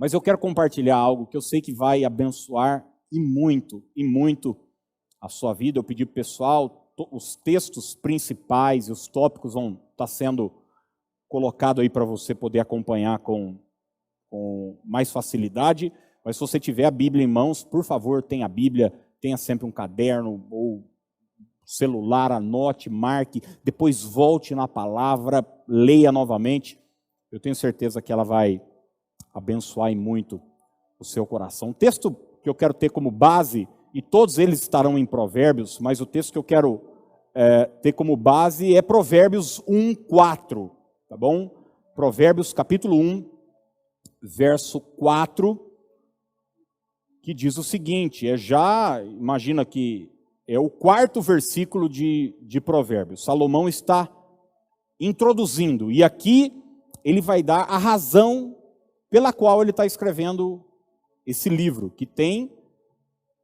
Mas eu quero compartilhar algo que eu sei que vai abençoar e muito a sua vida. Eu pedi para o pessoal, os textos principais e os tópicos vão estar sendo colocados aí para você poder acompanhar com mais facilidade. Mas se você tiver a Bíblia em mãos, por favor, tenha a Bíblia, tenha sempre um caderno ou celular, anote, marque, depois volte na palavra, leia novamente. Eu tenho certeza que ela vai abençoar e muito o seu coração. O texto que eu quero ter como base, e todos eles estarão em Provérbios, mas o texto que eu quero ter como base é Provérbios 1:4, tá bom? Provérbios capítulo 1, verso 4, que diz o seguinte, imagina que é o 4º versículo de Provérbios. Salomão está introduzindo, e aqui ele vai dar a razão pela qual ele está escrevendo esse livro, que tem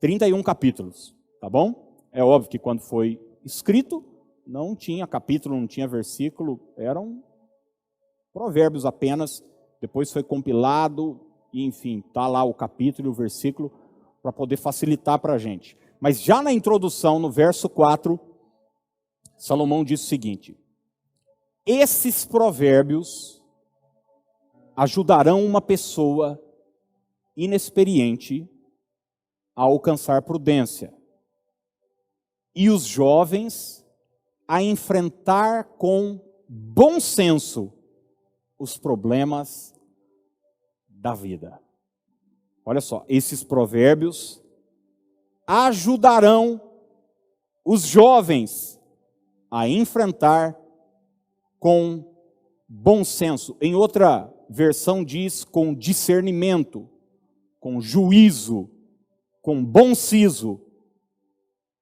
31 capítulos, tá bom? É óbvio que quando foi escrito, não tinha capítulo, não tinha versículo, eram provérbios apenas, depois foi compilado, e enfim, está lá o capítulo e o versículo, para poder facilitar para a gente. Mas já na introdução, no verso 4, Salomão diz o seguinte: esses provérbios ajudarão uma pessoa inexperiente a alcançar prudência, e os jovens a enfrentar com bom senso os problemas da vida. Olha só, esses provérbios ajudarão os jovens a enfrentar com bom senso. Em outra versão diz com discernimento, com juízo, com bom siso,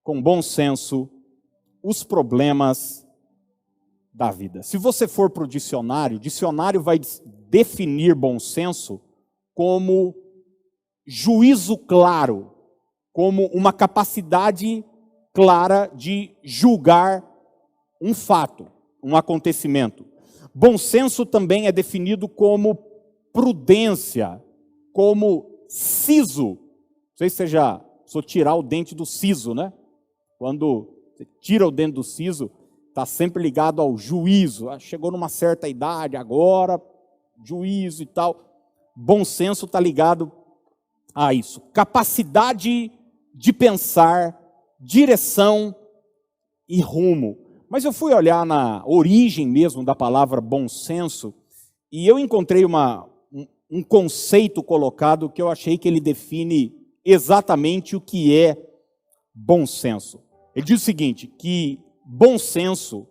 com bom senso, os problemas da vida. Se você for para o dicionário vai definir bom senso como juízo claro, como uma capacidade clara de julgar um fato, um acontecimento. Bom senso também é definido como prudência, como siso. Não sei se você já precisou tirar o dente do siso, né? Quando você tira o dente do siso, está sempre ligado ao juízo. Chegou numa certa idade, agora, juízo e tal. Bom senso está ligado a isso. Capacidade de pensar, direção e rumo. Mas eu fui olhar na origem mesmo da palavra bom senso e eu encontrei um conceito colocado que eu achei que ele define exatamente o que é bom senso. Ele diz o seguinte, que bom senso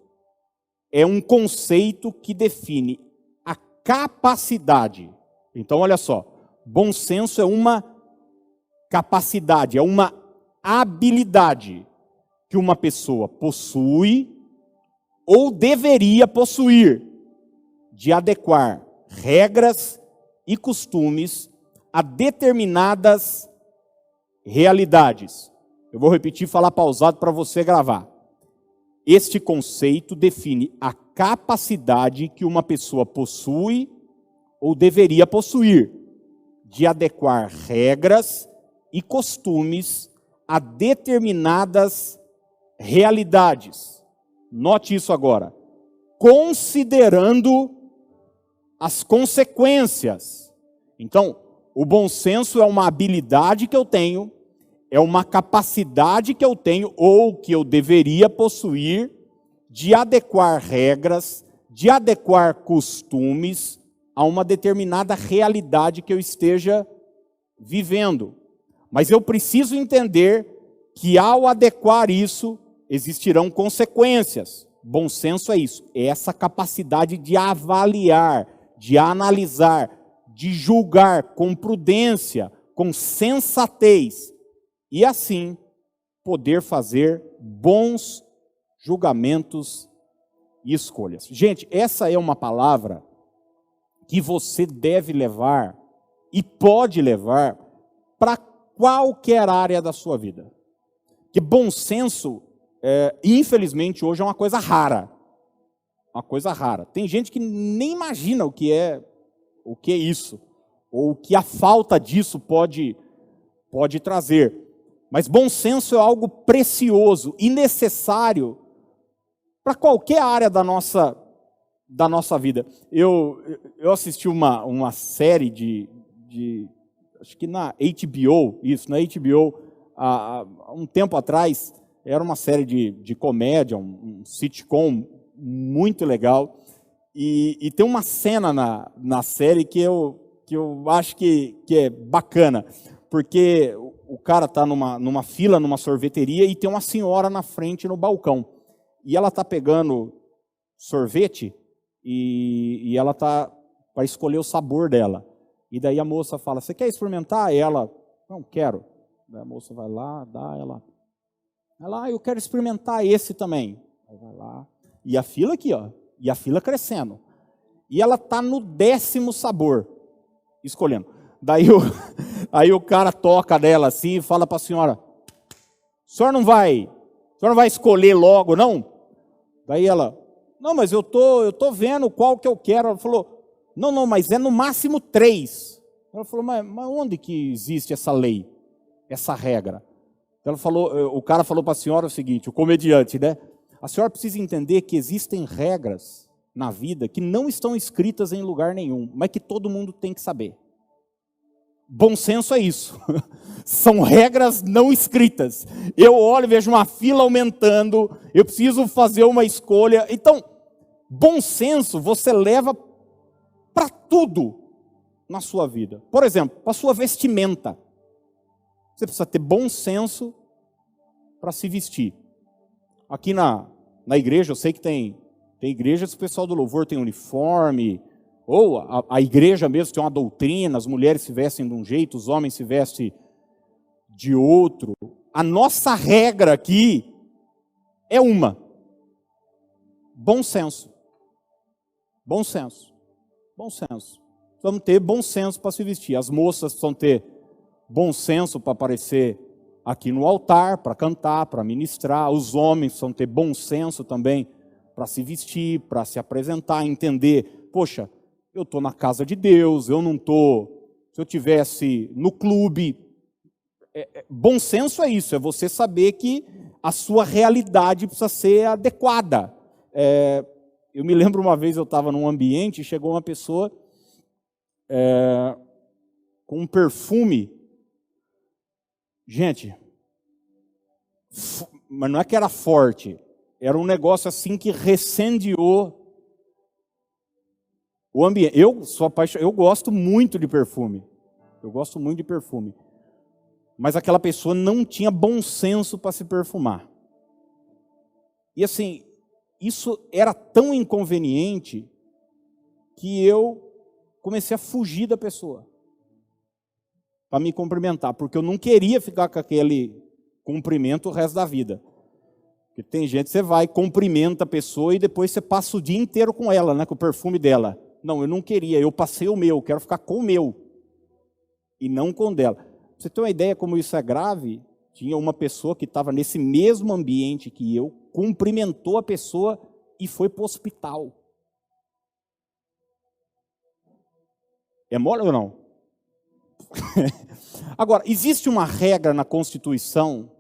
é um conceito que define a capacidade. Então, olha só, bom senso é uma capacidade, é uma habilidade que uma pessoa possui ou deveria possuir de adequar regras e costumes a determinadas realidades. Eu vou repetir e falar pausado para você gravar. Este conceito define a capacidade que uma pessoa possui ou deveria possuir de adequar regras e costumes a determinadas realidades. Note isso agora. Considerando as consequências. Então, o bom senso é uma habilidade que eu tenho, é uma capacidade que eu tenho ou que eu deveria possuir de adequar regras, de adequar costumes a uma determinada realidade que eu esteja vivendo. Mas eu preciso entender que ao adequar isso, existirão consequências. Bom senso é isso, é essa capacidade de avaliar, de analisar, de julgar com prudência, com sensatez, e assim poder fazer bons julgamentos e escolhas. Gente, essa é uma palavra que você deve levar e pode levar para qualquer área da sua vida. Que bom senso, infelizmente, hoje é uma coisa rara. Uma coisa rara. Tem gente que nem imagina o que é isso. ou o que a falta disso pode trazer. Mas bom senso é algo precioso e necessário para qualquer área da nossa vida. Eu assisti uma série acho que na HBO, na HBO, há um tempo atrás, era uma série de comédia, um sitcom muito legal, e tem uma cena na série que eu acho que é bacana, porque o cara está numa fila, numa sorveteria, e tem uma senhora na frente no balcão, e ela está pegando sorvete, e ela está para escolher o sabor dela. E daí a moça fala, você quer experimentar? E ela, não, quero. Daí a moça vai lá, dá ela. Ela, eu quero experimentar esse também. Aí vai lá. E a fila aqui, ó. E a fila crescendo. E ela está no 10º sabor, escolhendo. Daí aí o cara toca nela assim e fala para a senhora, a senhora não vai escolher logo, não? Daí ela, não, mas eu tô vendo qual que eu quero. Ela falou, não, mas é no máximo 3. Ela falou, mas onde que existe essa lei, essa regra? Ela falou, o cara falou para a senhora o seguinte, o comediante, né? A senhora precisa entender que existem regras na vida que não estão escritas em lugar nenhum, mas que todo mundo tem que saber. Bom senso é isso. São regras não escritas. Eu olho e vejo uma fila aumentando, eu preciso fazer uma escolha. Então, bom senso você leva para tudo na sua vida. Por exemplo, para a sua vestimenta. Você precisa ter bom senso para se vestir. Aqui na igreja, eu sei que tem igrejas que o pessoal do louvor tem uniforme, ou a igreja mesmo tem uma doutrina, as mulheres se vestem de um jeito, os homens se vestem de outro. A nossa regra aqui é uma: bom senso. Bom senso. Bom senso. Vamos ter bom senso para se vestir. As moças precisam ter bom senso para aparecer aqui no altar, para cantar, para ministrar. Os homens precisam ter bom senso também para se vestir, para se apresentar, entender, poxa, eu estou na casa de Deus, eu não estou, se eu estivesse no clube. Bom senso é isso, é você saber que a sua realidade precisa ser adequada. Eu me lembro uma vez, eu estava num ambiente e chegou uma pessoa com um perfume. Gente, mas não é que era forte, era um negócio assim que recendeou o ambiente. Eu sou apaixonado, eu gosto muito de perfume. Mas aquela pessoa não tinha bom senso para se perfumar. E assim, isso era tão inconveniente que eu comecei a fugir da pessoa para me cumprimentar, porque eu não queria ficar com aquele cumprimento o resto da vida. Porque tem gente que você vai, cumprimenta a pessoa e depois você passa o dia inteiro com ela, né, com o perfume dela. Não, eu não queria, eu passei o meu, quero ficar com o meu e não com o dela. Pra você ter uma ideia como isso é grave, tinha uma pessoa que estava nesse mesmo ambiente que eu, cumprimentou a pessoa e foi para o hospital. É mole ou não? Agora, existe uma regra na Constituição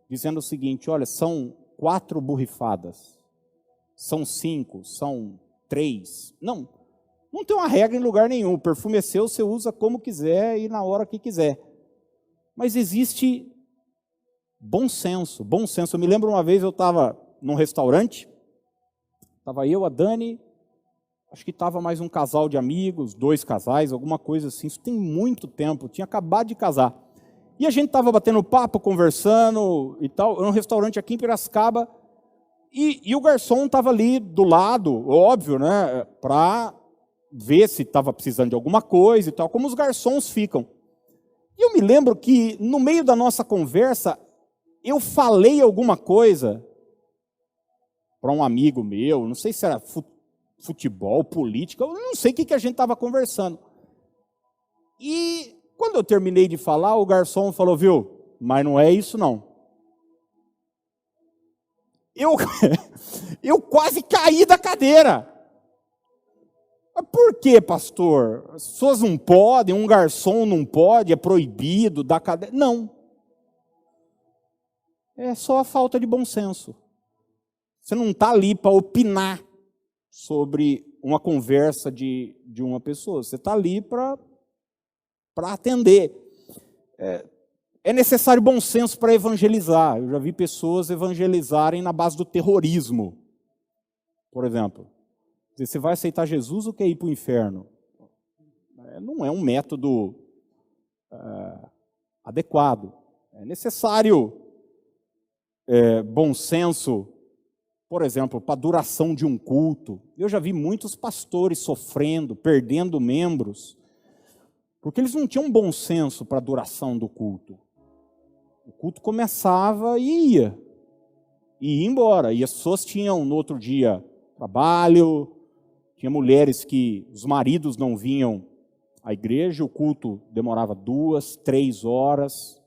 dizendo o seguinte, olha, são 4 borrifadas, são 5, são 3. Não tem uma regra em lugar nenhum. O perfume é seu, você usa como quiser e na hora que quiser. Mas existe bom senso, bom senso. Eu me lembro uma vez, eu estava num restaurante, estava eu, a Dani, acho que estava mais um casal de amigos, 2 casais, alguma coisa assim. Isso tem muito tempo, tinha acabado de casar. E a gente estava batendo papo, conversando e tal. Era um restaurante aqui em Piracicaba. E o garçom estava ali do lado, óbvio, né? Para ver se estava precisando de alguma coisa e tal, como os garçons ficam. E eu me lembro que, no meio da nossa conversa, eu falei alguma coisa para um amigo meu, não sei se era futebol, política, eu não sei o que a gente estava conversando. E quando eu terminei de falar, o garçom falou, viu, mas não é isso não. Eu quase caí da cadeira. Mas por que, pastor? As pessoas não podem, um garçom não pode, é proibido, dá cadeia. Não. É só a falta de bom senso. Você não está ali para opinar sobre uma conversa de uma pessoa. Você está ali para atender. É necessário bom senso para evangelizar. Eu já vi pessoas evangelizarem na base do terrorismo. Por exemplo, você vai aceitar Jesus ou quer ir para o inferno? Não é um método adequado. É necessário bom senso, por exemplo, para a duração de um culto. Eu já vi muitos pastores sofrendo, perdendo membros, porque eles não tinham bom senso para a duração do culto. O culto começava e ia embora. E as pessoas tinham no outro dia trabalho, tinha mulheres que os maridos não vinham à igreja, o culto demorava 2, 3 horas,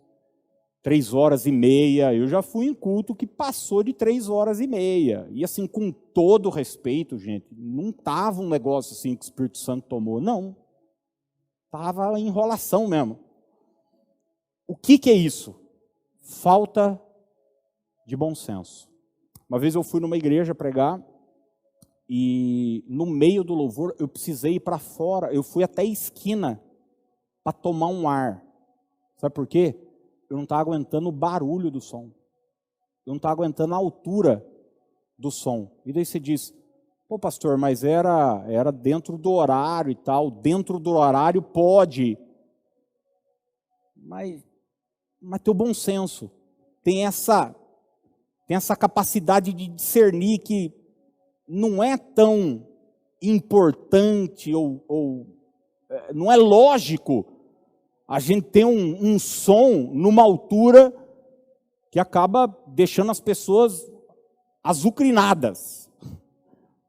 3 horas e meia. Eu já fui em culto que passou de 3 horas e meia. E assim, com todo respeito, gente, não estava um negócio assim que o Espírito Santo tomou, não. Estava enrolação mesmo. O que é isso? Falta de bom senso. Uma vez eu fui numa igreja pregar e no meio do louvor eu precisei ir para fora. Eu fui até a esquina para tomar um ar. Sabe por quê? Eu não estava aguentando o barulho do som. Eu não estava aguentando a altura do som. E daí você diz, pô pastor, mas era dentro do horário e tal. Dentro do horário pode. Mas tem o bom senso. Tem essa capacidade de discernir que não é tão importante ou não é lógico a gente ter um som numa altura que acaba deixando as pessoas azucrinadas.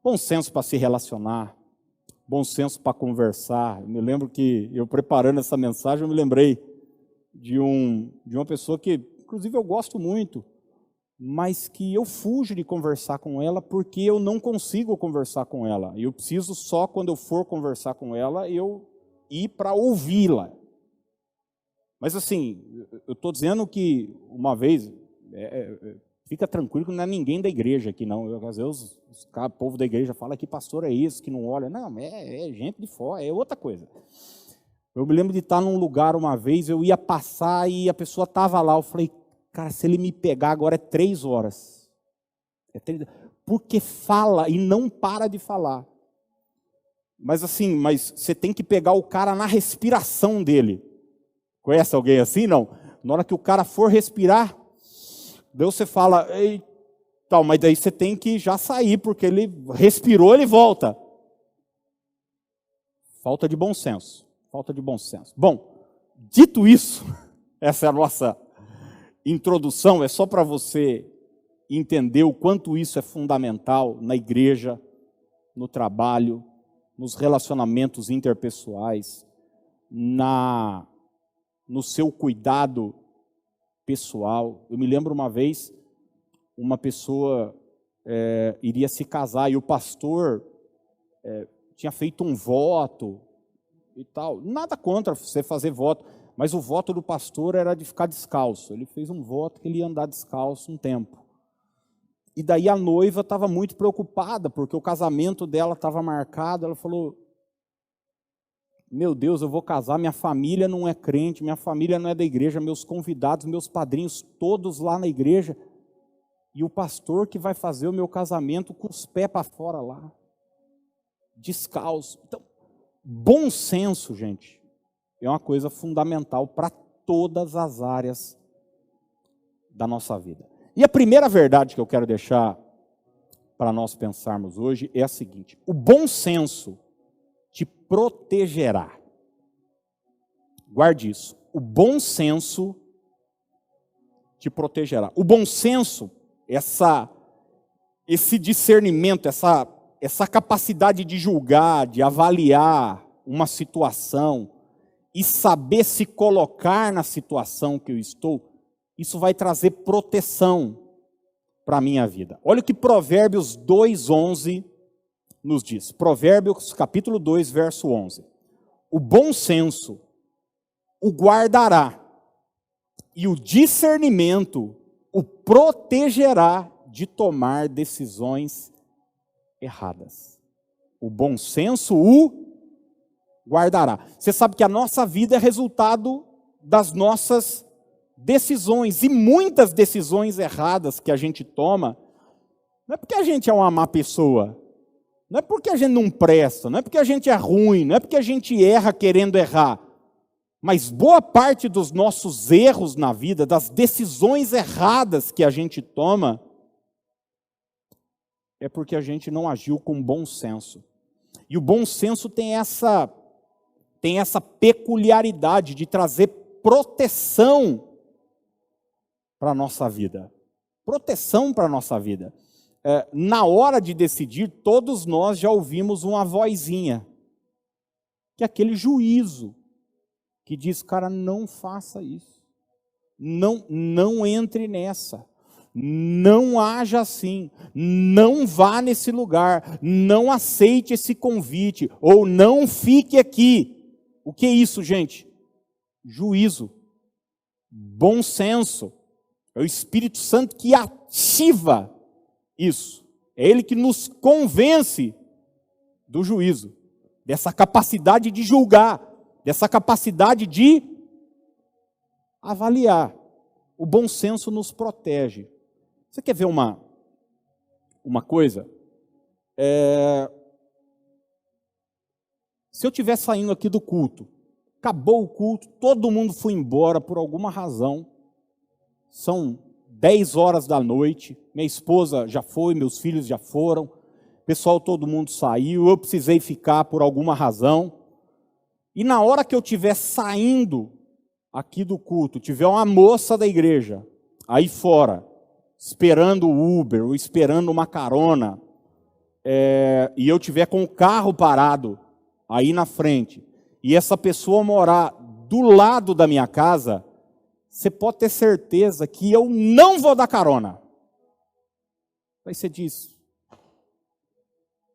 Bom senso para se relacionar, bom senso para conversar. Eu me lembro que eu preparando essa mensagem, eu me lembrei de uma pessoa que, inclusive, eu gosto muito, mas que eu fujo de conversar com ela porque eu não consigo conversar com ela. Eu preciso só, quando eu for conversar com ela, eu ir para ouvi-la. Mas assim, eu estou dizendo que uma vez, fica tranquilo que não é ninguém da igreja aqui não. Às vezes o povo da igreja fala que pastor é isso, que não olha. Não, é gente de fora, é outra coisa. Eu me lembro de estar num lugar uma vez, eu ia passar e a pessoa estava lá. Eu falei, cara, se ele me pegar agora é 3 horas. Porque fala e não para de falar. Mas assim, você tem que pegar o cara na respiração dele. Conhece alguém assim? Não. Na hora que o cara for respirar, daí você fala, tal, mas daí você tem que já sair, porque ele respirou, ele volta. Falta de bom senso. Falta de bom senso. Bom, dito isso, essa é a nossa introdução, é só para você entender o quanto isso é fundamental na igreja, no trabalho, nos relacionamentos interpessoais, no seu cuidado pessoal. Eu me lembro uma vez, uma pessoa iria se casar e o pastor tinha feito um voto e tal. Nada contra você fazer voto, mas o voto do pastor era de ficar descalço. Ele fez um voto que ele ia andar descalço um tempo. E daí a noiva estava muito preocupada, porque o casamento dela estava marcado. Ela falou, meu Deus, eu vou casar, minha família não é crente, minha família não é da igreja, meus convidados, meus padrinhos, todos lá na igreja. E o pastor que vai fazer o meu casamento com os pés para fora lá, descalço. Então, bom senso, gente, é uma coisa fundamental para todas as áreas da nossa vida. E a primeira verdade que eu quero deixar para nós pensarmos hoje é a seguinte: o bom senso te protegerá. Guarde isso. O bom senso te protegerá. O bom senso, esse discernimento, essa capacidade de julgar, de avaliar uma situação e saber se colocar na situação que eu estou, isso vai trazer proteção para a minha vida. Olha o que Provérbios 2:11 nos diz, Provérbios capítulo 2, verso 11. O bom senso o guardará, e o discernimento o protegerá de tomar decisões erradas. O bom senso o guardará. Você sabe que a nossa vida é resultado das nossas decisões, e muitas decisões erradas que a gente toma, não é porque a gente é uma má pessoa, não é porque a gente não presta, não é porque a gente é ruim, não é porque a gente erra querendo errar, mas boa parte dos nossos erros na vida, das decisões erradas que a gente toma, é porque a gente não agiu com bom senso. E o bom senso tem essa peculiaridade de trazer proteção para a nossa vida. Proteção para a nossa vida. Na hora de decidir, todos nós já ouvimos uma vozinha, que é aquele juízo, que diz, cara, não faça isso. Não entre nessa. Não haja assim. Não vá nesse lugar. Não aceite esse convite. Ou não fique aqui. O que é isso, gente? Juízo. Bom senso. É o Espírito Santo que ativa isso. É Ele que nos convence do juízo. Dessa capacidade de julgar. Dessa capacidade de avaliar. O bom senso nos protege. Você quer ver uma coisa? Se eu estiver saindo aqui do culto, acabou o culto, todo mundo foi embora por alguma razão, são 10 horas da noite, minha esposa já foi, meus filhos já foram, pessoal, todo mundo saiu, eu precisei ficar por alguma razão, e na hora que eu estiver saindo aqui do culto, tiver uma moça da igreja aí fora, esperando o Uber, ou esperando uma carona, e eu tiver com o carro parado aí na frente, e essa pessoa morar do lado da minha casa, você pode ter certeza que eu não vou dar carona. Aí você diz,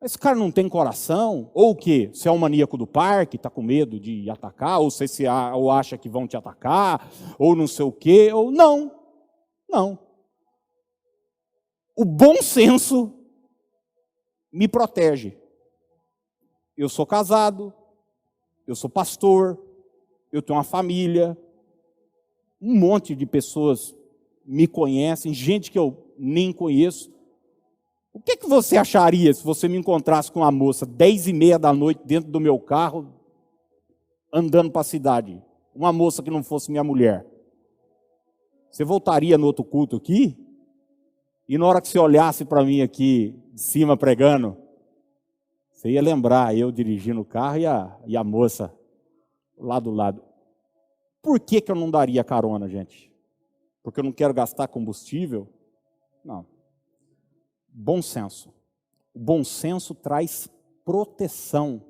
esse cara não tem coração? Ou o quê? Você é um maníaco do parque, está com medo de atacar? Ou você ou acha que vão te atacar? Ou não sei o quê? Ou não. Não. O bom senso me protege. Eu sou casado, eu sou pastor, eu tenho uma família, um monte de pessoas me conhecem, gente que eu nem conheço. O que você acharia se você me encontrasse com uma moça 10h30 da noite dentro do meu carro, andando para a cidade? Uma moça que não fosse minha mulher. Você voltaria no outro culto aqui? E na hora que você olhasse para mim aqui, de cima pregando, você ia lembrar eu dirigindo o carro e a moça lá do lado. Por que eu não daria carona, gente? Porque eu não quero gastar combustível? Não. Bom senso. O bom senso traz proteção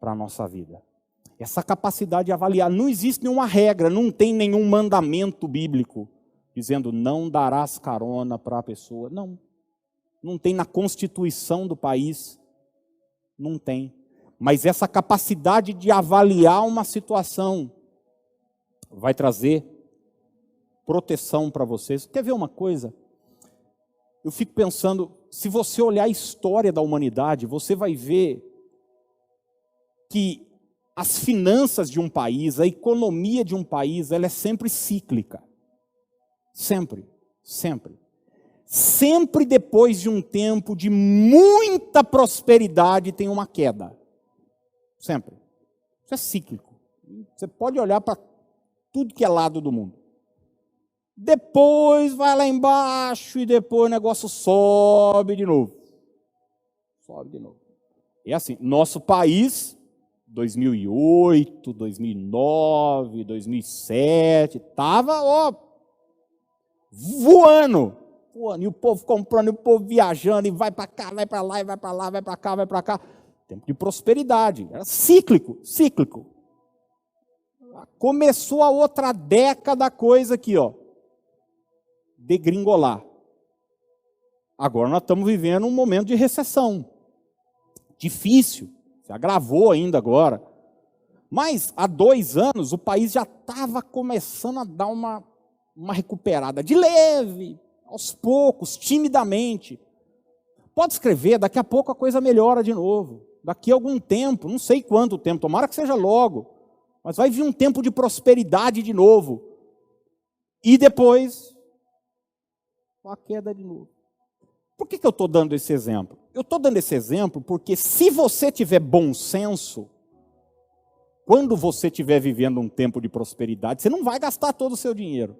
para a nossa vida. Essa capacidade de avaliar. Não existe nenhuma regra, não tem nenhum mandamento bíblico dizendo não darás carona para a pessoa. Não. Não tem na Constituição do país. Não tem. Mas essa capacidade de avaliar uma situação vai trazer proteção para vocês. Quer ver uma coisa? Eu fico pensando, se você olhar a história da humanidade, você vai ver que as finanças de um país, a economia de um país, ela é sempre cíclica. Sempre, sempre. Sempre depois de um tempo de muita prosperidade tem uma queda. Sempre. Isso é cíclico. Você pode olhar para tudo que é lado do mundo. Depois vai lá embaixo e depois o negócio sobe de novo. Sobe de novo. É assim, nosso país, 2008, 2009, 2007, estava voando. E o povo comprando, e o povo viajando, e vai para cá, vai para lá, e vai para lá, vai para cá, vai para cá. Tempo de prosperidade, era cíclico, cíclico. Começou a outra década, coisa aqui, degringolar. Agora nós estamos vivendo um momento de recessão. difícil, se agravou ainda agora. Mas há 2 anos o país já estava começando a dar uma recuperada, de leve, aos poucos, timidamente. Pode escrever, daqui a pouco a coisa melhora de novo. Daqui a algum tempo, não sei quanto tempo, tomara que seja logo, mas vai vir um tempo de prosperidade de novo. E depois, a queda de novo. Por que eu estou dando esse exemplo? Eu estou dando esse exemplo porque se você tiver bom senso, quando você estiver vivendo um tempo de prosperidade, você não vai gastar todo o seu dinheiro.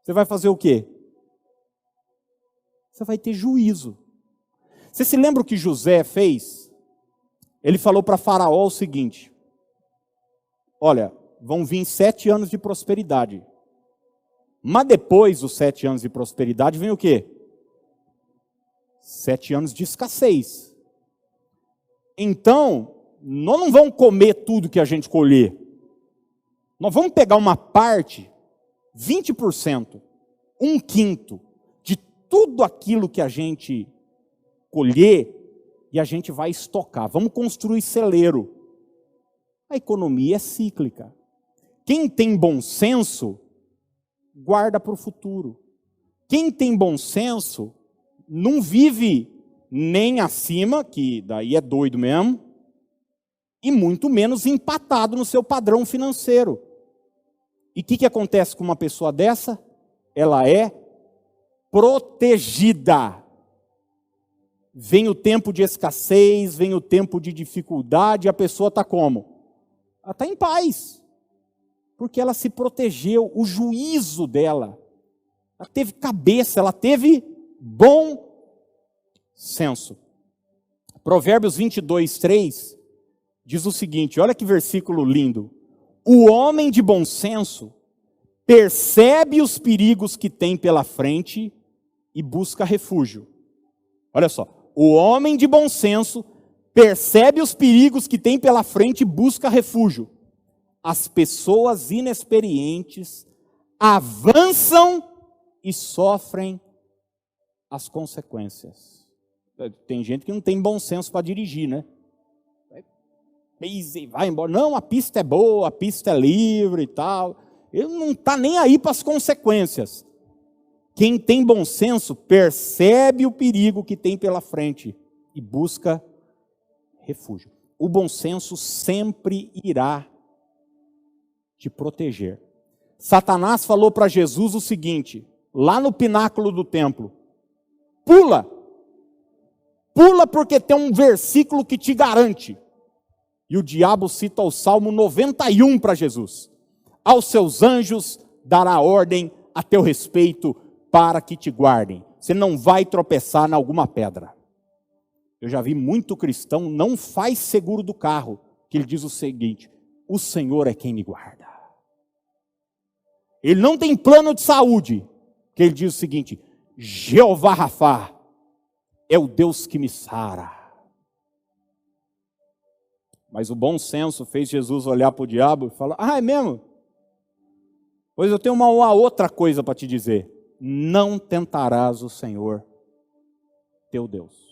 Você vai fazer o quê? Você vai ter juízo. Você se lembra o que José fez? Ele falou para Faraó o seguinte: olha, vão vir 7 anos de prosperidade. Mas depois dos 7 anos de prosperidade vem o quê? 7 anos de escassez. Então, nós não vamos comer tudo que a gente colher. Nós vamos pegar uma parte, 20%, 1/5 de tudo aquilo que a gente colher e a gente vai estocar. Vamos construir celeiro. A economia é cíclica. Quem tem bom senso, guarda para o futuro. Quem tem bom senso, não vive nem acima, que daí é doido mesmo, e muito menos empatado no seu padrão financeiro. E o que acontece com uma pessoa dessa? Ela é protegida. Vem o tempo de escassez, vem o tempo de dificuldade, a pessoa está como? Ela está em paz, porque ela se protegeu, o juízo dela, ela teve cabeça, ela teve bom senso. Provérbios 22:3 diz o seguinte, olha que versículo lindo: o homem de bom senso percebe os perigos que tem pela frente e busca refúgio. Olha só, o homem de bom senso percebe os perigos que tem pela frente e busca refúgio. As pessoas inexperientes avançam e sofrem as consequências. Tem gente que não tem bom senso para dirigir, né? Vai embora. Não, a pista é boa, a pista é livre e tal. Ele não está nem aí para as consequências. Quem tem bom senso percebe o perigo que tem pela frente e busca refúgio. O bom senso sempre irá te proteger. Satanás falou para Jesus o seguinte, lá no pináculo do templo: pula! Pula porque tem um versículo que te garante. E o diabo cita o Salmo 91 para Jesus: aos seus anjos dará ordem a teu respeito para que te guardem. Você não vai tropeçar em alguma pedra. Eu já vi muito cristão não faz seguro do carro, que ele diz o seguinte: o Senhor é quem me guarda. Ele não tem plano de saúde, que ele diz o seguinte: Jeová Rafá é o Deus que me sara. Mas o bom senso fez Jesus olhar para o diabo e falar: ah, é mesmo? Pois eu tenho uma outra coisa para te dizer. Não tentarás o Senhor, teu Deus.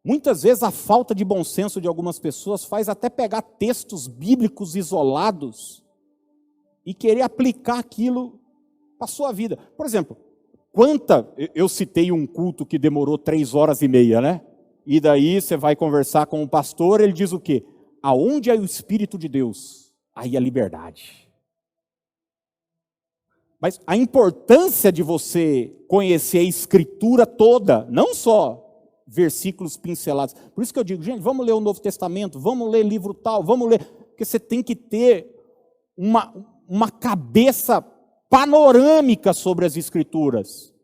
Muitas vezes a falta de bom senso de algumas pessoas faz até pegar textos bíblicos isolados e querer aplicar aquilo para a sua vida. Por exemplo, eu citei um culto que demorou 3h30, né? E daí você vai conversar com o pastor, ele diz o quê? Aonde é o Espírito de Deus, aí a liberdade. Mas a importância de você conhecer a Escritura toda, não só versículos pincelados. Por isso que eu digo, gente, vamos ler o Novo Testamento, vamos ler livro tal, vamos ler. Porque você tem que ter uma cabeça panorâmica sobre as Escrituras.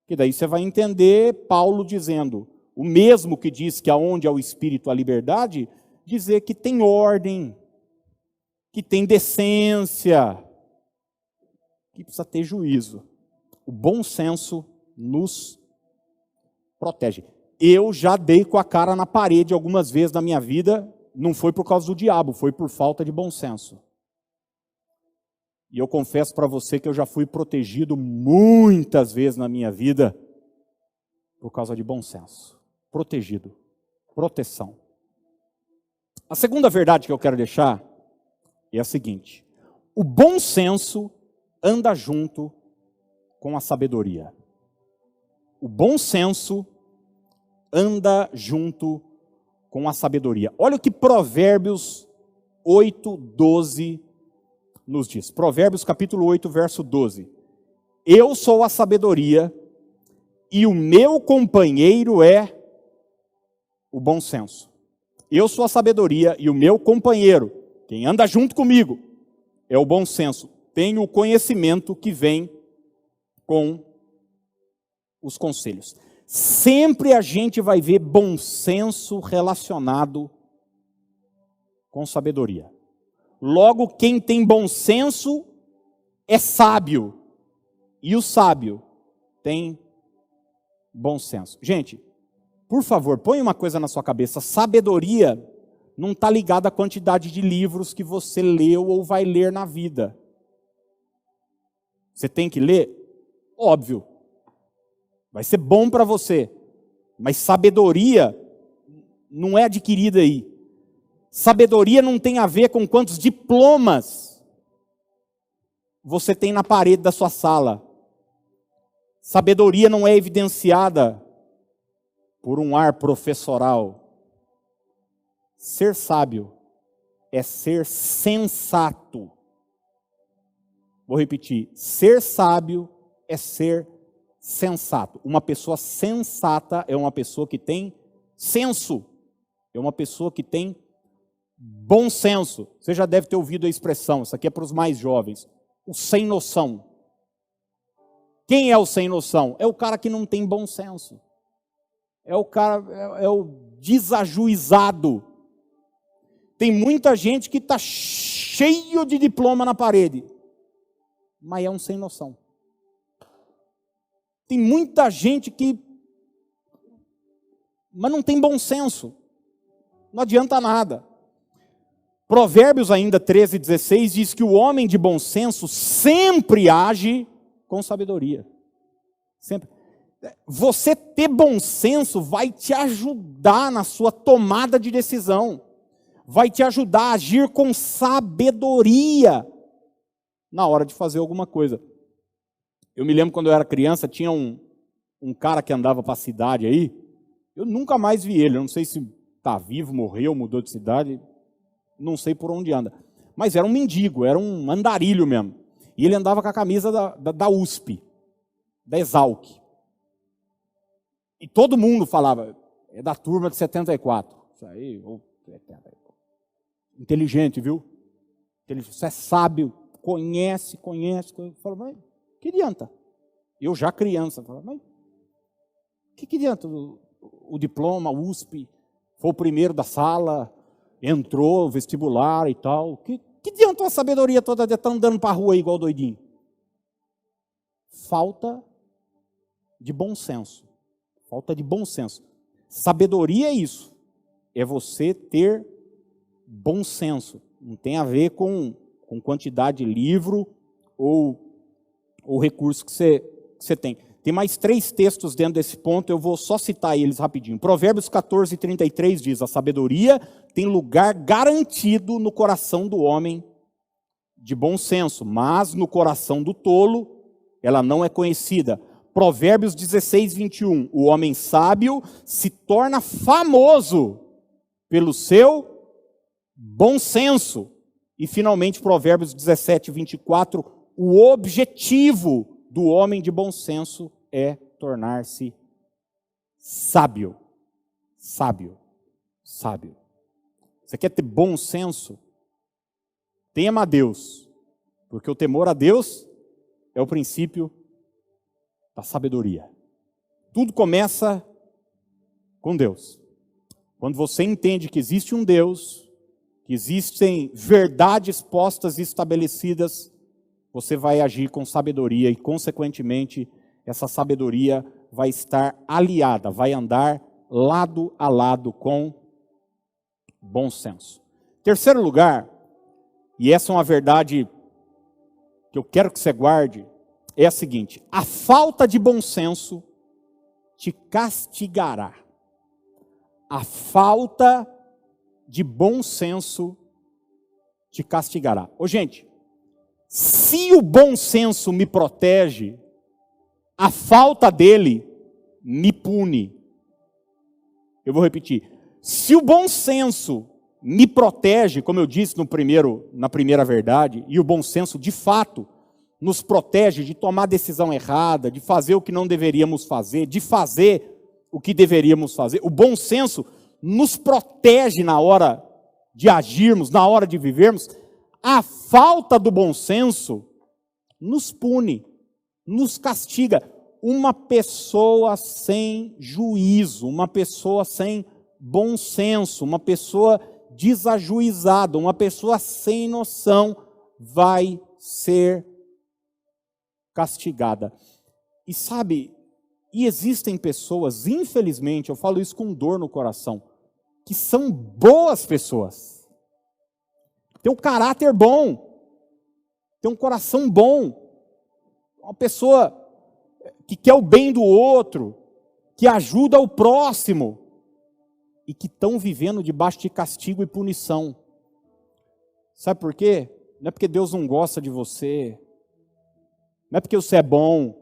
Que daí você vai entender Paulo dizendo, o mesmo que diz que aonde é o Espírito a liberdade, dizer que tem ordem, que tem decência, que precisa ter juízo. O bom senso nos protege. Eu já dei com a cara na parede algumas vezes na minha vida, não foi por causa do diabo, foi por falta de bom senso. E eu confesso para você que eu já fui protegido muitas vezes na minha vida por causa de bom senso. protegido. Proteção. A segunda verdade que eu quero deixar é a seguinte: o bom senso anda junto com a sabedoria. O bom senso anda junto com a sabedoria. Olha o que Provérbios 8:12 nos diz. Provérbios capítulo 8, verso 12. Eu sou a sabedoria e o meu companheiro é o bom senso. Eu sou a sabedoria e o meu companheiro, quem anda junto comigo, é o bom senso. Tenho o conhecimento que vem com os conselhos. Sempre a gente vai ver bom senso relacionado com sabedoria. Logo, quem tem bom senso é sábio. E o sábio tem bom senso. Gente, por favor, põe uma coisa na sua cabeça. Sabedoria não está ligada à quantidade de livros que você leu ou vai ler na vida. Você tem que ler? Óbvio. Vai ser bom para você. Mas sabedoria não é adquirida aí. Sabedoria não tem a ver com quantos diplomas você tem na parede da sua sala. Sabedoria não é evidenciada por um ar professoral. Ser sábio é ser sensato. Vou repetir. Ser sábio é ser sensato. Uma pessoa sensata é uma pessoa que tem senso. É uma pessoa que tem bom senso. Você já deve ter ouvido a expressão, isso aqui é para os mais jovens. O sem noção. Quem é o sem noção? É o cara que não tem bom senso. É o cara, é o desajuizado. Tem muita gente que está cheio de diploma na parede, mas é um sem noção. Tem muita gente mas não tem bom senso. Não adianta nada. Provérbios ainda 13:16 diz que o homem de bom senso sempre age com sabedoria. Sempre. Você ter bom senso vai te ajudar na sua tomada de decisão. Vai te ajudar a agir com sabedoria na hora de fazer alguma coisa. Eu me lembro quando eu era criança, tinha um cara que andava para a cidade aí. Eu nunca mais vi ele. Eu não sei se está vivo, morreu, mudou de cidade. Não sei por onde anda. Mas era um mendigo, era um andarilho mesmo. E ele andava com a camisa da USP, da Exalc. E todo mundo falava, é da turma de 74. Isso aí, inteligente, viu? Você é sábio, conhece. Eu falo, mas que adianta? Eu já criança, falo, mas que adianta? O diploma, a USP, foi o primeiro da sala, entrou, vestibular e tal. Que adianta a sabedoria toda de estar andando para a rua aí igual doidinho? Falta de bom senso. Falta de bom senso. Sabedoria é isso. É você ter bom senso. Não tem a ver com quantidade de livro ou recurso que você tem. Tem mais 3 textos dentro desse ponto, eu vou só citar eles rapidinho. Provérbios 14:33 diz, a sabedoria tem lugar garantido no coração do homem de bom senso, mas no coração do tolo ela não é conhecida. Provérbios 16:21, o homem sábio se torna famoso pelo seu bom senso. E finalmente Provérbios 17:24, o objetivo do homem de bom senso é tornar-se sábio. Sábio. Sábio. Você quer ter bom senso? Tema a Deus, porque o temor a Deus é o princípio da sabedoria. Tudo começa com Deus. Quando você entende que existe um Deus, que existem verdades postas e estabelecidas, você vai agir com sabedoria e, consequentemente, essa sabedoria vai estar aliada, vai andar lado a lado com bom senso. Terceiro lugar, e essa é uma verdade que eu quero que você guarde, é a seguinte: a falta de bom senso te castigará. a falta de bom senso te castigará. Ô, gente, se o bom senso me protege, a falta dele me pune. Eu vou repetir. Se o bom senso me protege, como eu disse na primeira verdade, e o bom senso de fato nos protege de tomar decisão errada, de fazer o que não deveríamos fazer, de fazer o que deveríamos fazer. O bom senso nos protege na hora de agirmos, na hora de vivermos. A falta do bom senso nos pune, nos castiga. Uma pessoa sem juízo, uma pessoa sem bom senso, uma pessoa desajuizada, uma pessoa sem noção vai ser castigada. E sabe, existem pessoas, infelizmente, eu falo isso com dor no coração, que são boas pessoas. Tem um caráter bom, tem um coração bom, uma pessoa que quer o bem do outro, que ajuda o próximo, e que estão vivendo debaixo de castigo e punição. Sabe por quê? Não é porque Deus não gosta de você, não é porque você é bom,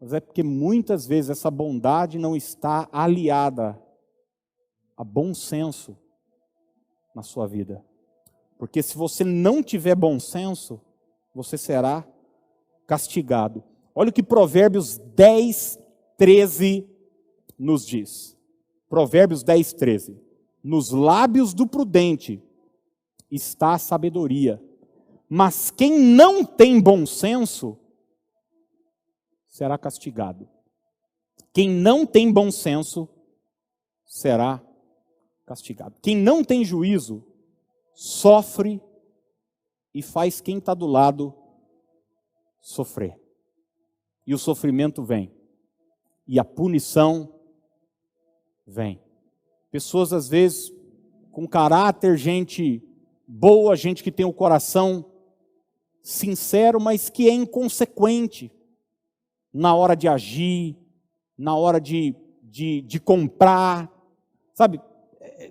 mas é porque muitas vezes essa bondade não está aliada a bom senso na sua vida. Porque se você não tiver bom senso, você será castigado. Olha o que Provérbios 10, 13 nos diz. Provérbios 10, 13. Nos lábios do prudente está a sabedoria, mas quem não tem bom senso será castigado. Quem não tem bom senso será castigado. Quem não tem juízo sofre e faz quem está do lado sofrer. E o sofrimento vem. E a punição vem. Pessoas, às vezes, com caráter, gente boa, gente que tem o coração sincero, mas que é inconsequente na hora de agir, na hora de comprar, sabe?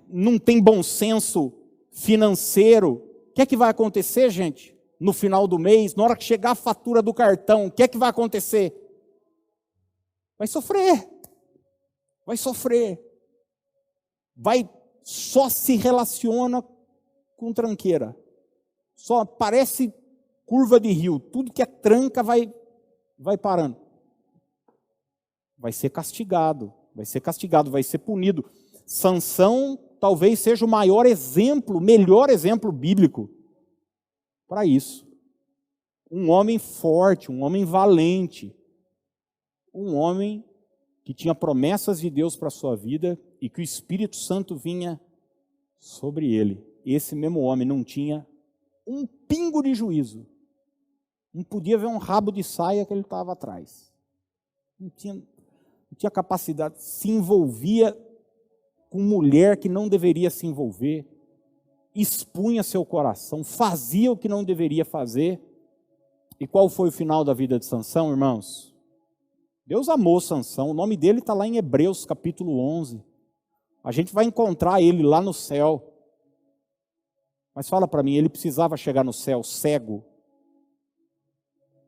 Não tem bom senso financeiro. O que é que vai acontecer, gente? No final do mês, na hora que chegar a fatura do cartão, o que é que vai acontecer? Vai sofrer. Vai sofrer. Só se relaciona com tranqueira. Só parece curva de rio. Tudo que é tranca vai parando. Vai ser castigado, vai ser punido. Sansão talvez seja o maior exemplo, melhor exemplo bíblico para isso. Um homem forte, um homem valente, um homem que tinha promessas de Deus para a sua vida e que o Espírito Santo vinha sobre ele. Esse mesmo homem não tinha um pingo de juízo. Não podia ver um rabo de saia que ele estava atrás. Não tinha capacidade, se envolvia com mulher que não deveria se envolver, expunha seu coração, fazia o que não deveria fazer. E qual foi o final da vida de Sansão, irmãos? Deus amou Sansão, o nome dele está lá em Hebreus capítulo 11. A gente vai encontrar ele lá no céu. Mas fala para mim, ele precisava chegar no céu cego,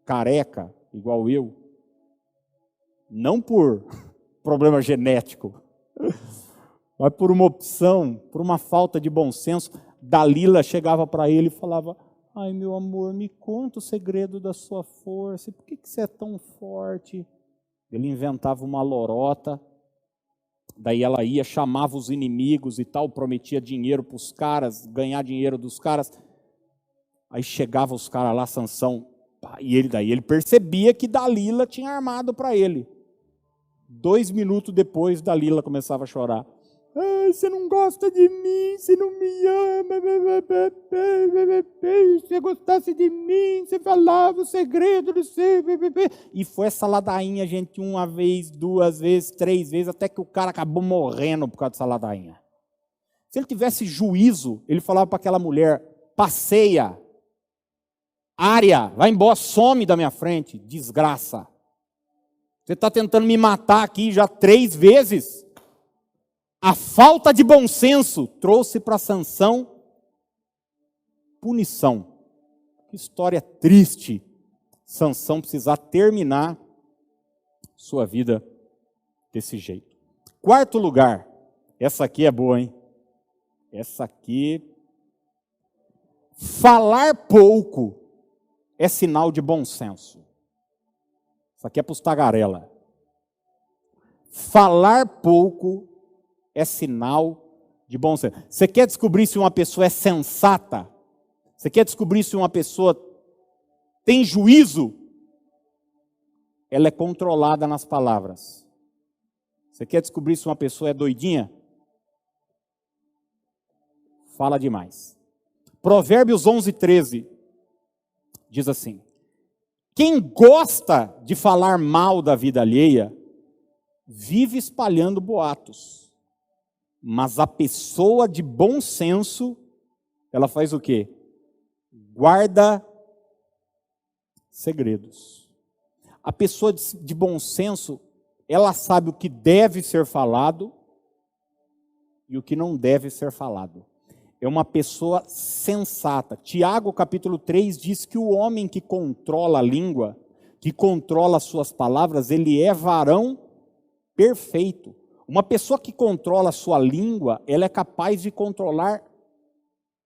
careca, igual eu? Não por problema genético, mas por uma opção, por uma falta de bom senso. Dalila chegava para ele e falava: ai, meu amor, me conta o segredo da sua força, por que você é tão forte? Ele inventava uma lorota, daí ela ia, chamava os inimigos e tal, prometia dinheiro para os caras, ganhar dinheiro dos caras. Aí chegava os caras lá, Sansão, e ele percebia que Dalila tinha armado para ele. 2 minutos depois, Dalila começava a chorar. Ai, você não gosta de mim, você não me ama, se você gostasse de mim, você falava o segredo do seu. E foi essa ladainha, gente, 1 vez, 2 vezes, 3 vezes, até que o cara acabou morrendo por causa dessa ladainha. Se ele tivesse juízo, ele falava para aquela mulher: passeia, área, vai embora, some da minha frente, desgraça. Você está tentando me matar aqui já 3 vezes. A falta de bom senso trouxe para Sansão punição. Que história triste. Sansão precisar terminar sua vida desse jeito. Quarto lugar. Essa aqui é boa, hein? Essa aqui. Falar pouco é sinal de bom senso. Isso aqui é para os tagarela. Falar pouco é sinal de bom senso. Você quer descobrir se uma pessoa é sensata? Você quer descobrir se uma pessoa tem juízo? Ela é controlada nas palavras. Você quer descobrir se uma pessoa é doidinha? Fala demais. Provérbios 11:13 diz assim: quem gosta de falar mal da vida alheia, vive espalhando boatos. Mas a pessoa de bom senso, ela faz o quê? Guarda segredos. A pessoa de bom senso, ela sabe o que deve ser falado e o que não deve ser falado. É uma pessoa sensata. Tiago, capítulo 3, diz que o homem que controla a língua, que controla as suas palavras, ele é varão perfeito. Uma pessoa que controla a sua língua, ela é capaz de controlar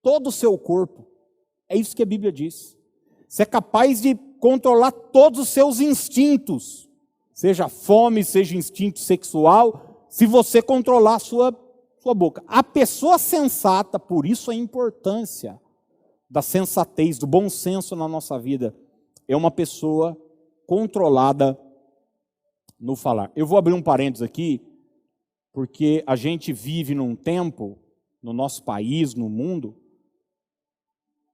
todo o seu corpo. É isso que a Bíblia diz. Você é capaz de controlar todos os seus instintos, seja fome, seja instinto sexual, se você controlar a sua boca. A pessoa sensata, por isso a importância da sensatez, do bom senso na nossa vida, é uma pessoa controlada no falar. Eu vou abrir um parênteses aqui, porque a gente vive num tempo, no nosso país, no mundo,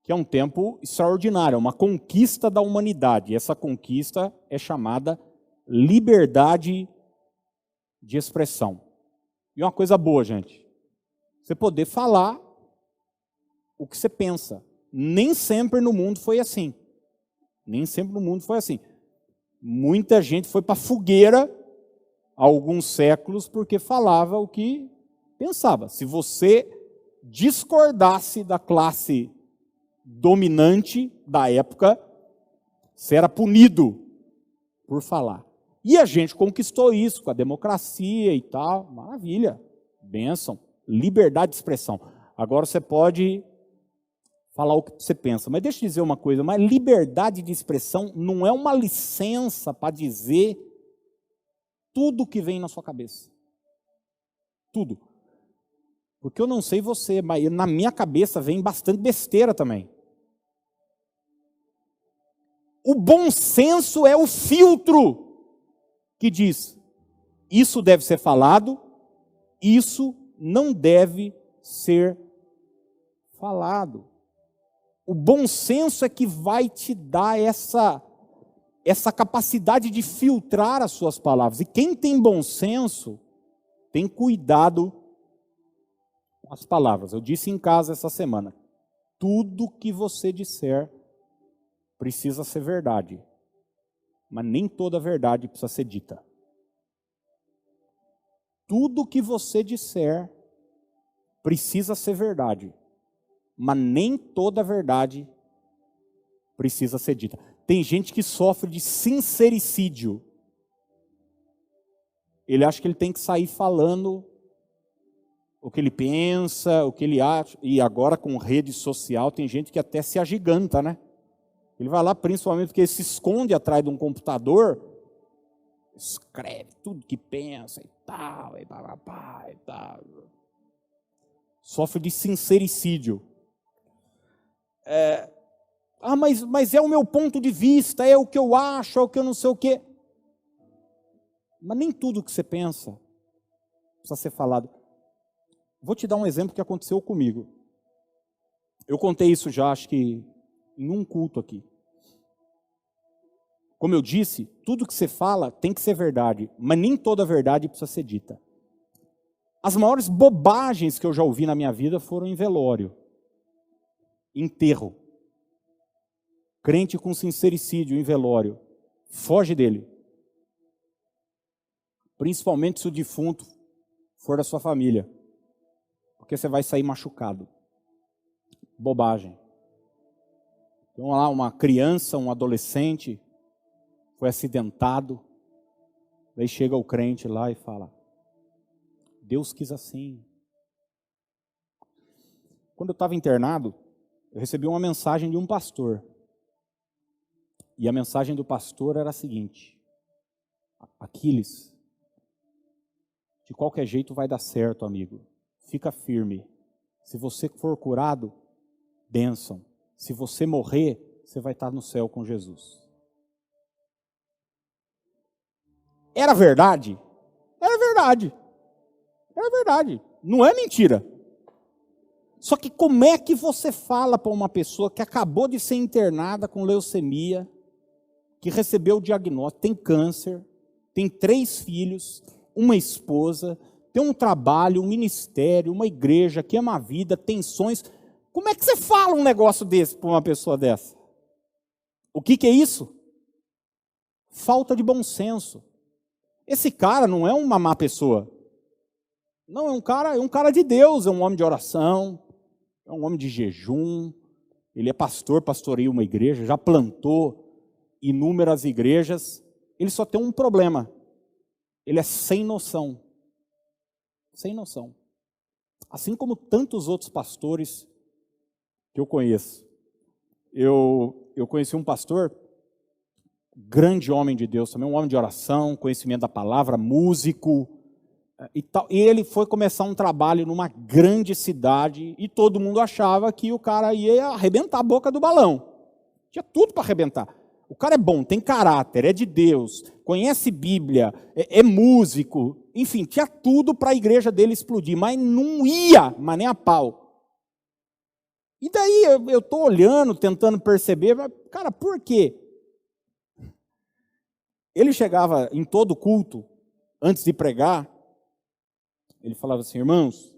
que é um tempo extraordinário, é uma conquista da humanidade. E essa conquista é chamada liberdade de expressão. E uma coisa boa, gente, você poder falar o que você pensa. Nem sempre no mundo foi assim. Nem sempre no mundo foi assim. Muita gente foi para a fogueira há alguns séculos porque falava o que pensava. Se você discordasse da classe dominante da época, você era punido por falar. E a gente conquistou isso com a democracia e tal. Maravilha, bênção, liberdade de expressão. Agora você pode falar o que você pensa. Mas deixa eu dizer uma coisa, mas liberdade de expressão não é uma licença para dizer tudo que vem na sua cabeça. Tudo. Porque eu não sei você, mas na minha cabeça vem bastante besteira também. O bom senso é o filtro que diz, isso deve ser falado, isso não deve ser falado. O bom senso é que vai te dar essa capacidade de filtrar as suas palavras. E quem tem bom senso, tem cuidado com as palavras. Eu disse em casa essa semana, tudo que você disser precisa ser verdade. Mas nem toda verdade precisa ser dita. Tudo que você disser precisa ser verdade. Mas nem toda verdade precisa ser dita. Tem gente que sofre de sincericídio. Ele acha que ele tem que sair falando o que ele pensa, o que ele acha. E agora com rede social tem gente que até se agiganta, né? Ele vai lá principalmente porque ele se esconde atrás de um computador, escreve tudo que pensa e tal, e bababá e tal. Sofre de sincericídio. Mas é o meu ponto de vista, é o que eu acho, é o que eu não sei o quê. Mas nem tudo que você pensa precisa ser falado. Vou te dar um exemplo que aconteceu comigo. Eu contei isso já, acho que em um culto aqui. Como eu disse, tudo que você fala tem que ser verdade, mas nem toda verdade precisa ser dita. As maiores bobagens que eu já ouvi na minha vida foram em velório, enterro. Crente com sincericídio em velório, foge dele. Principalmente se o defunto for da sua família, porque você vai sair machucado. Bobagem. Então lá uma criança, um adolescente, foi acidentado, daí chega o crente lá e fala, Deus quis assim. Quando eu estava internado, eu recebi uma mensagem de um pastor. E a mensagem do pastor era a seguinte, Aquiles, de qualquer jeito vai dar certo, amigo. Fica firme. Se você for curado, bênção. Se você morrer, você vai estar no céu com Jesus. Era verdade? Era verdade. Era verdade. Não é mentira. Só que como é que você fala para uma pessoa que acabou de ser internada com leucemia, que recebeu o diagnóstico, tem câncer, tem 3 filhos, uma esposa, tem um trabalho, um ministério, uma igreja, que ama a vida, tem sonhos. Como é que você fala um negócio desse para uma pessoa dessa? O que é isso? Falta de bom senso. Esse cara não é uma má pessoa. Não, é um cara de Deus, é um homem de oração, é um homem de jejum, ele é pastor, pastoreia uma igreja, já plantou inúmeras igrejas. Ele só tem um problema, ele é sem noção. Sem noção. Assim como tantos outros pastores que eu conheço. Eu conheci um pastor, grande homem de Deus, também um homem de oração, conhecimento da palavra, músico e tal. E ele foi começar um trabalho numa grande cidade e todo mundo achava que o cara ia arrebentar a boca do balão. Tinha tudo para arrebentar. O cara é bom, tem caráter, é de Deus, conhece Bíblia, é músico, enfim, tinha tudo para a igreja dele explodir, mas não ia, mas nem a pau. E daí eu estou olhando, tentando perceber, mas, cara, por quê? Ele chegava em todo culto, antes de pregar, ele falava assim, irmãos,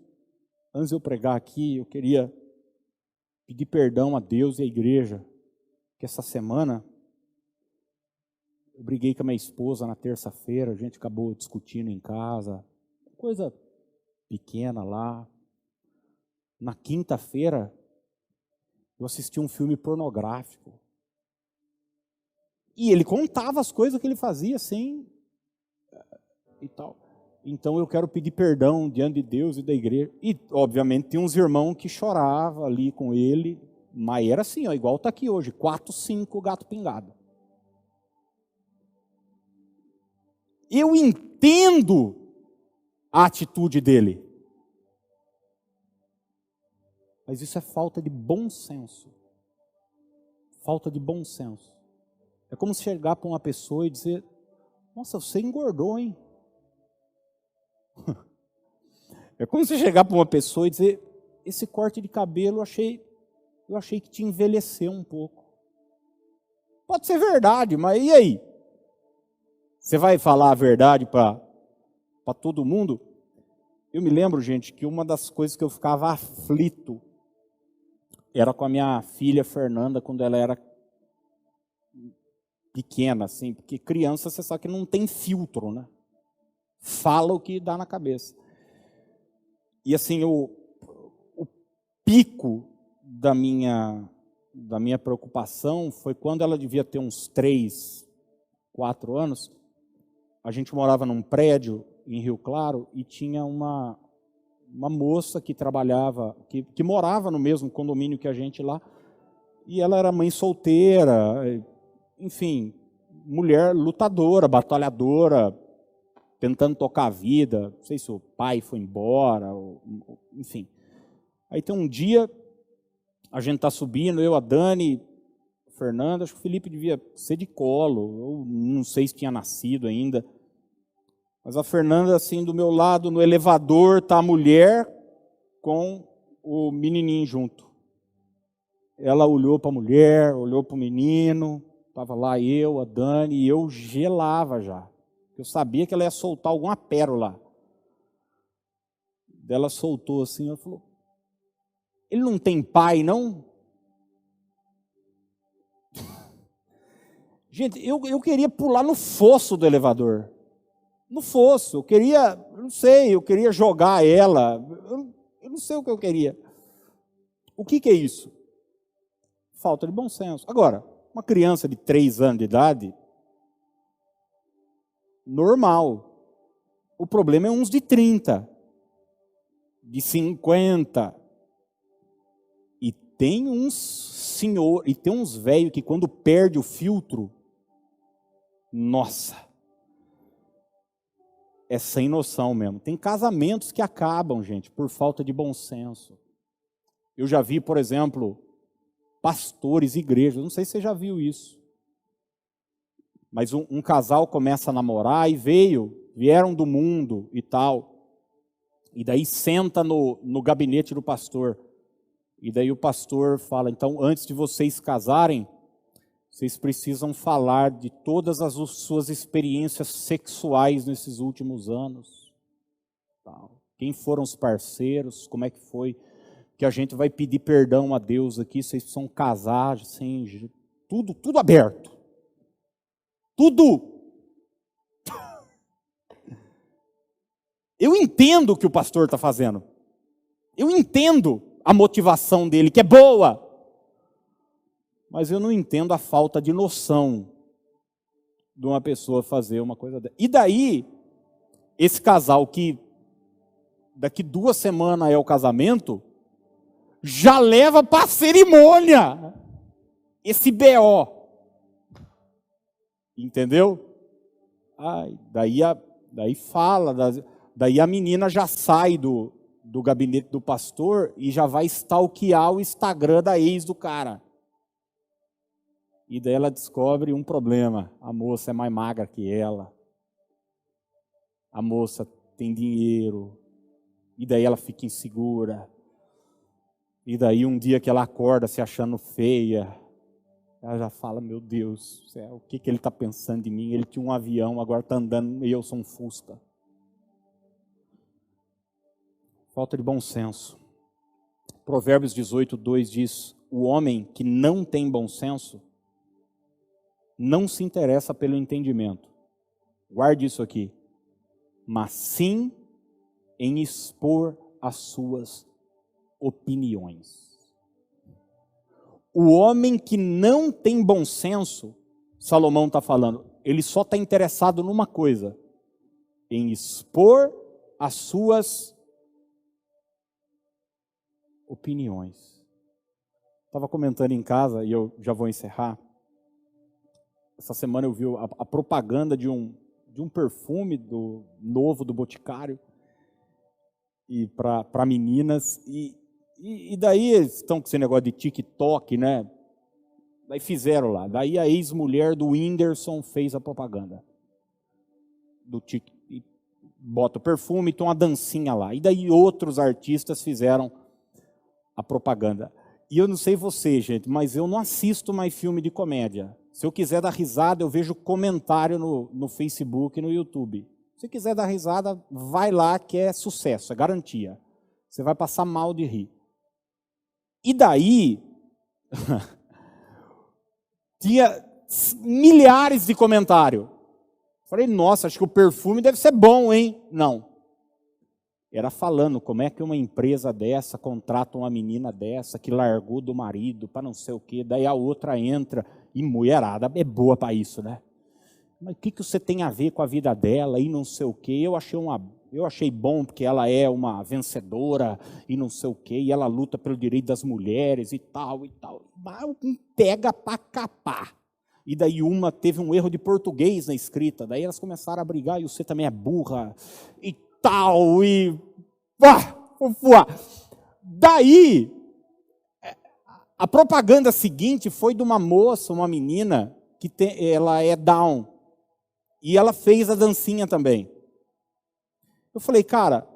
antes de eu pregar aqui, eu queria pedir perdão a Deus e à igreja, que essa semana eu briguei com a minha esposa na terça-feira, a gente acabou discutindo em casa, coisa pequena lá. Na quinta-feira, eu assisti um filme pornográfico. E ele contava as coisas que ele fazia assim e tal. Então eu quero pedir perdão diante de Deus e da igreja. E, obviamente, tem uns irmãos que choravam ali com ele, mas era assim, ó, igual está aqui hoje, 4, 5 gato pingado. Eu entendo a atitude dele. Mas isso é falta de bom senso. Falta de bom senso. É como se chegar para uma pessoa e dizer, nossa, você engordou, hein? É como se chegar para uma pessoa e dizer, esse corte de cabelo eu achei que te envelheceu um pouco. Pode ser verdade, mas e aí? Você vai falar a verdade para todo mundo? Eu me lembro, gente, que uma das coisas que eu ficava aflito era com a minha filha Fernanda, quando ela era pequena, assim, porque criança, você sabe que não tem filtro, né? Fala o que dá na cabeça. E assim, o pico da minha preocupação foi quando ela devia ter uns 3, 4 anos. A gente morava num prédio em Rio Claro e tinha uma moça que trabalhava, que morava no mesmo condomínio que a gente lá, e ela era mãe solteira, enfim, mulher lutadora, batalhadora, tentando tocar a vida, não sei se o pai foi embora, enfim. Aí tem um dia, a gente está subindo, eu, a Dani, Fernanda, acho que o Felipe devia ser de colo, eu não sei se tinha nascido ainda, mas a Fernanda, assim, do meu lado, no elevador, está a mulher com o menininho junto. Ela olhou para a mulher, olhou para o menino, estava lá eu, a Dani, e eu gelava já. Eu sabia que ela ia soltar alguma pérola. Ela soltou assim, ela falou, ele não tem pai, não? Gente, eu queria pular no fosso do elevador. no fosso. Eu queria, não sei, eu queria jogar ela. Eu não sei o que eu queria. O que é isso? Falta de bom senso. Agora, uma criança de 3 anos de idade, normal. O problema é uns de 30, de 50. E tem uns velhos que quando perde o filtro, nossa, é sem noção mesmo. Tem casamentos que acabam, gente, por falta de bom senso. Eu já vi, por exemplo, pastores, igrejas, não sei se você já viu isso, mas um casal começa a namorar e vieram do mundo e tal, e daí senta no gabinete do pastor, e daí o pastor fala, então antes de vocês casarem, vocês precisam falar de todas as suas experiências sexuais nesses últimos anos, tal. Quem foram os parceiros, como é que foi, que a gente vai pedir perdão a Deus aqui, vocês precisam casar, assim, tudo aberto. Tudo. Eu entendo o que o pastor está fazendo. Eu entendo a motivação dele, que é boa. Mas eu não entendo a falta de noção de uma pessoa fazer uma coisa dessa. E daí, esse casal que daqui 2 semanas é o casamento, já leva para a cerimônia esse BO. Entendeu? Daí fala, daí a menina já sai do gabinete do pastor e já vai stalkear o Instagram da ex do cara. E daí ela descobre um problema. A moça é mais magra que ela. A moça tem dinheiro. E daí ela fica insegura. E daí um dia que ela acorda se achando feia, ela já fala, meu Deus do céu, o que ele está pensando de mim? Ele tinha um avião, agora está andando e eu sou um Fusca. Falta de bom senso. Provérbios 18:2 diz, o homem que não tem bom senso, não se interessa pelo entendimento. Guarde isso aqui. Mas sim em expor as suas opiniões. O homem que não tem bom senso, Salomão está falando, ele só está interessado numa coisa, em expor as suas opiniões. Estava comentando em casa, e eu já vou encerrar, essa semana eu vi a propaganda de um perfume novo do Boticário, e para meninas, e daí eles estão com esse negócio de TikTok, né? Daí fizeram lá. Daí a ex-mulher do Whindersson fez a propaganda. Bota o perfume e tem uma dancinha lá. E daí outros artistas fizeram a propaganda. E eu não sei você, gente, mas eu não assisto mais filme de comédia. Se eu quiser dar risada, eu vejo comentário no Facebook e no YouTube. Se quiser dar risada, vai lá que é sucesso, é garantia. Você vai passar mal de rir. E daí, tinha milhares de comentários. Falei, nossa, acho que o perfume deve ser bom, hein? Não. Era falando como é que uma empresa dessa contrata uma menina dessa que largou do marido para não sei o quê. Daí a outra entra e mulherada é boa para isso, né? Mas o que você tem a ver com a vida dela e não sei o quê? Eu achei bom porque ela é uma vencedora e não sei o quê, e ela luta pelo direito das mulheres e tal, e tal. Mas pega para capar. E daí teve um erro de português na escrita, daí elas começaram a brigar, e você também é burra, e tal, e... Daí, a propaganda seguinte foi de uma moça, uma menina, que ela é down, e ela fez a dancinha também. Eu falei, cara,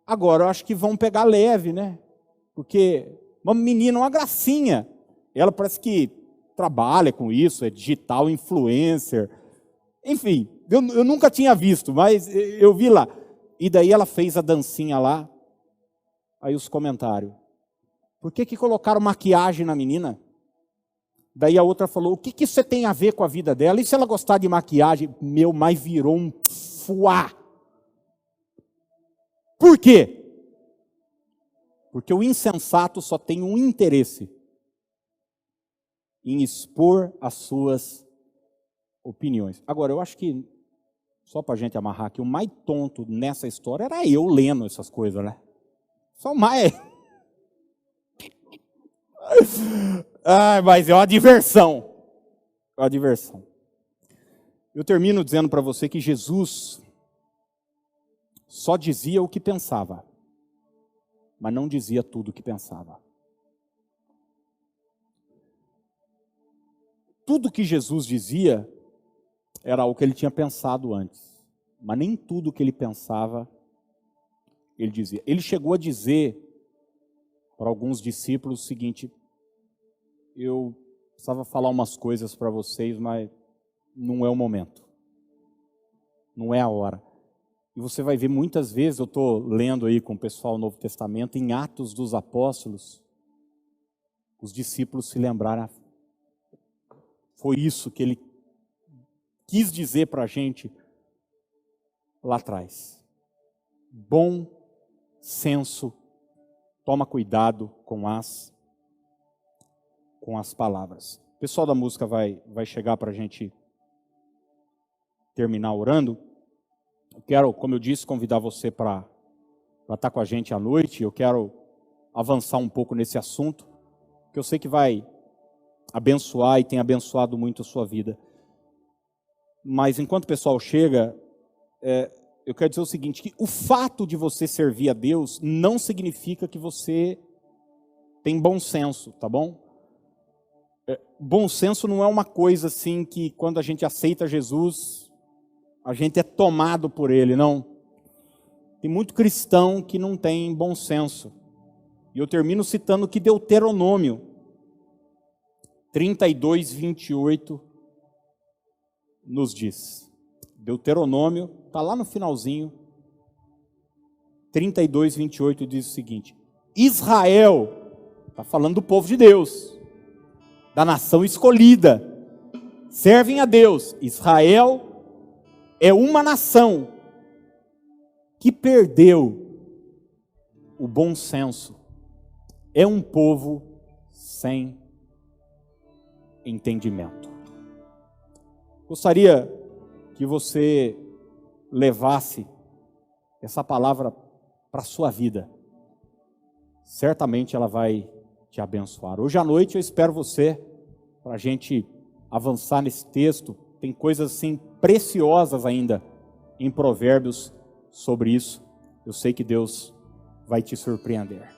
agora eu acho que vão pegar leve, né? Porque uma menina, uma gracinha, ela parece que trabalha com isso, é digital influencer. Enfim, eu nunca tinha visto, mas eu vi lá. E daí ela fez a dancinha lá, aí os comentários. Por que colocaram maquiagem na menina? Daí a outra falou, o que você tem a ver com a vida dela? E se ela gostar de maquiagem? Mas virou um fuá. Por quê? Porque o insensato só tem um interesse: em expor as suas opiniões. Agora, eu acho que, só para a gente amarrar aqui, o mais tonto nessa história era eu lendo essas coisas, né? Só o mais... mas é uma diversão. É uma diversão. Eu termino dizendo para você que Jesus só dizia o que pensava, mas não dizia tudo o que pensava. Tudo que Jesus dizia era o que ele tinha pensado antes, mas nem tudo que ele pensava ele dizia. Ele chegou a dizer para alguns discípulos o seguinte: eu precisava falar umas coisas para vocês, mas não é o momento, não é a hora. E você vai ver muitas vezes, eu estou lendo aí com o pessoal o Novo Testamento, em Atos dos Apóstolos, os discípulos se lembraram, foi isso que ele quis dizer para a gente lá atrás. Bom senso, toma cuidado com as palavras. O pessoal da música vai chegar para a gente terminar orando. Eu quero, como eu disse, convidar você para estar com a gente à noite. Eu quero avançar um pouco nesse assunto, que eu sei que vai abençoar e tem abençoado muito a sua vida. Mas enquanto o pessoal chega, eu quero dizer o seguinte, que o fato de você servir a Deus não significa que você tem bom senso, tá bom? Bom senso não é uma coisa assim que quando a gente aceita Jesus, a gente é tomado por ele, não. Tem muito cristão que não tem bom senso. E eu termino citando que Deuteronômio 32:28 nos diz. Deuteronômio, está lá no finalzinho, 32:28 diz o seguinte: Israel, está falando do povo de Deus, da nação escolhida, servem a Deus. Israel é uma nação que perdeu o bom senso, é um povo sem entendimento. Gostaria que você levasse essa palavra para a sua vida. Certamente ela vai te abençoar. Hoje à noite eu espero você para a gente avançar nesse texto. Tem coisas assim preciosas ainda em Provérbios sobre isso. Eu sei que Deus vai te surpreender.